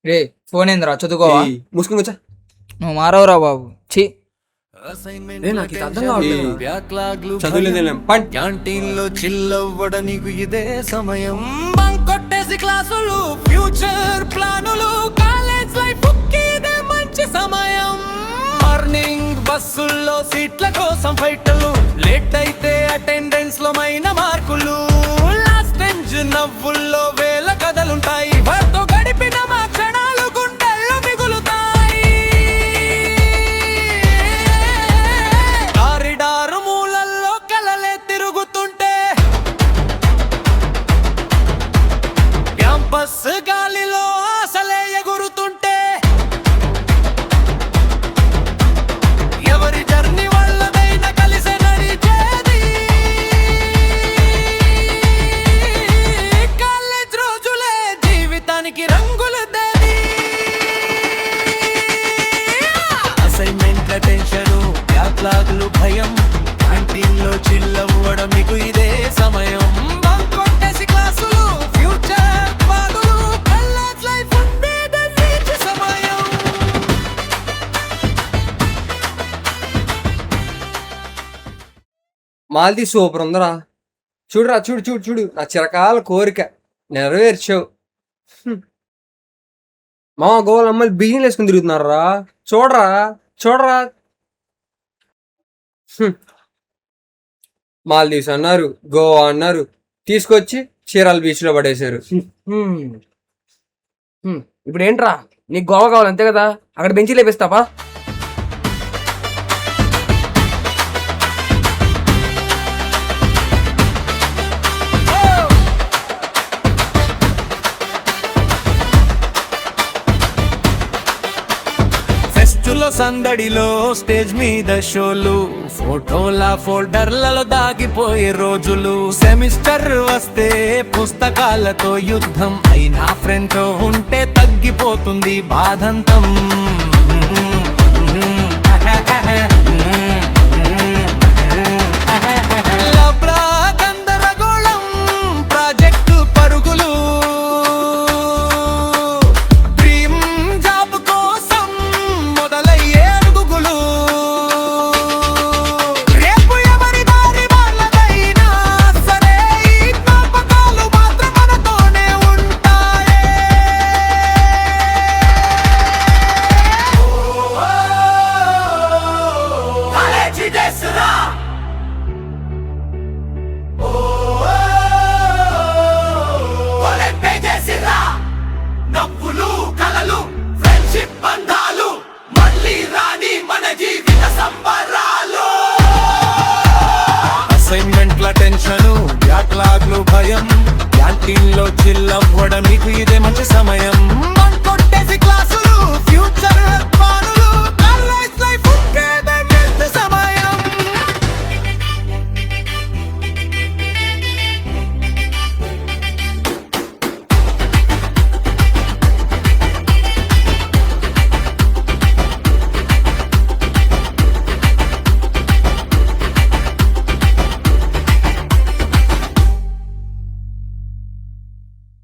రే phone ఏందిరా చదువుకోవా? మూసుకుని వచ్చా. నువ్వు మారవరా బాబు. ఛీ నాకు ఇది అర్థం కావట్లేదు. చదువులేదు క్యాంటీన్ లో చిల్లవ్వడ నీకు ఇదే సమయం. బంక్ కొట్టేసి క్లాసులు, ఫ్యూచర్ ప్లానులు, కాలేజ్ లైఫ్ ఇదే మంచి సమయం. మార్నింగ్ బస్సుల్లో సీట్ల కోసం ఫైట్లు, లేట్ అయితే అటెండెన్స్ లో మైన మార్కులు, లాస్ట్ బెంచ్ నవ్వుల్లో వేల కథలుంటాయి. వారితో గడిపిన మా క్షణాలు గుండెల్లో మిగులుతాయి. కారిడారు మూలల్లో కలలే తిరుగుతుంటే, క్యాంపస్ గాలిలో ఆశలే ఎగురుతుంటే, ఎవరి జర్నీ వాళ్ళదైనా కలిసి నడిచేది. కాలేజ్ రోజులే జీవితానికి రంగులదేది. అసైన్మెంట్ల టెన్షను, బ్యాక్లాగ్లు భయం, క్యాంటీన్ లో చిల్లవ్వడం మీకు ఇదే సమయం. బంక్ కొట్టేసి క్లాసులు, ఫ్యూచర్ బాధలు, కాలేజ్ లైఫ్ ఉండేదే మంచి సమయం. మాల్దీ సూపర్ ఉందరా. చూడురా, చూడు చూడు చూడు, నా చిరకాల కోరిక నెరవేర్చావు. మా గోవాల అమ్మాయిలు బియ్యం వేసుకుని తిరుగుతున్నారా. చూడరా చూడరా. మాల్దీవ్స్ అన్నారు, గోవా అన్నారు, తీసుకొచ్చి చీరాల బీచ్ లో పడేశారు. ఇప్పుడు ఏంట్రా, నీకు గోవా కావాలి అంతే కదా, అక్కడ బెంచి లేపిస్తావా? ఫెస్టులో సందడిలో స్టేజ్ మీద షోలు, ఫోటోల ఫోల్డర్లలో దాగిపోయే రోజులు. సెమిస్టర్ వస్తే పుస్తకాలతో యుద్ధం, అయినా ఫ్రెండ్ తో ఉంటే తగ్గిపోతుంది బాధంతం. లబ్రా గందరగోళం, ప్రాజెక్టు పరుగులు, డ్రీమ్ జాబ్ కోసం మొదలయ్యే అడుగులు. రేపు ఎవరి దారి వాళ్ళదైనా సరే, ఈ జ్ఞాపకాలు మాత్రం మనతోనే ఉంటాయి. కాలేజీ డేస్ రా. నవ్వులు కలలు, ఫ్రెండ్షిప్ బంధాలు, మళ్ళీ రాని మన జీవిత సంబరాలు. అసైన్మెంట్ల టెన్షను, బ్యాక్లాగ్లు భయం, క్యాంటీన్ లో చిల్లవ్వడం మీకు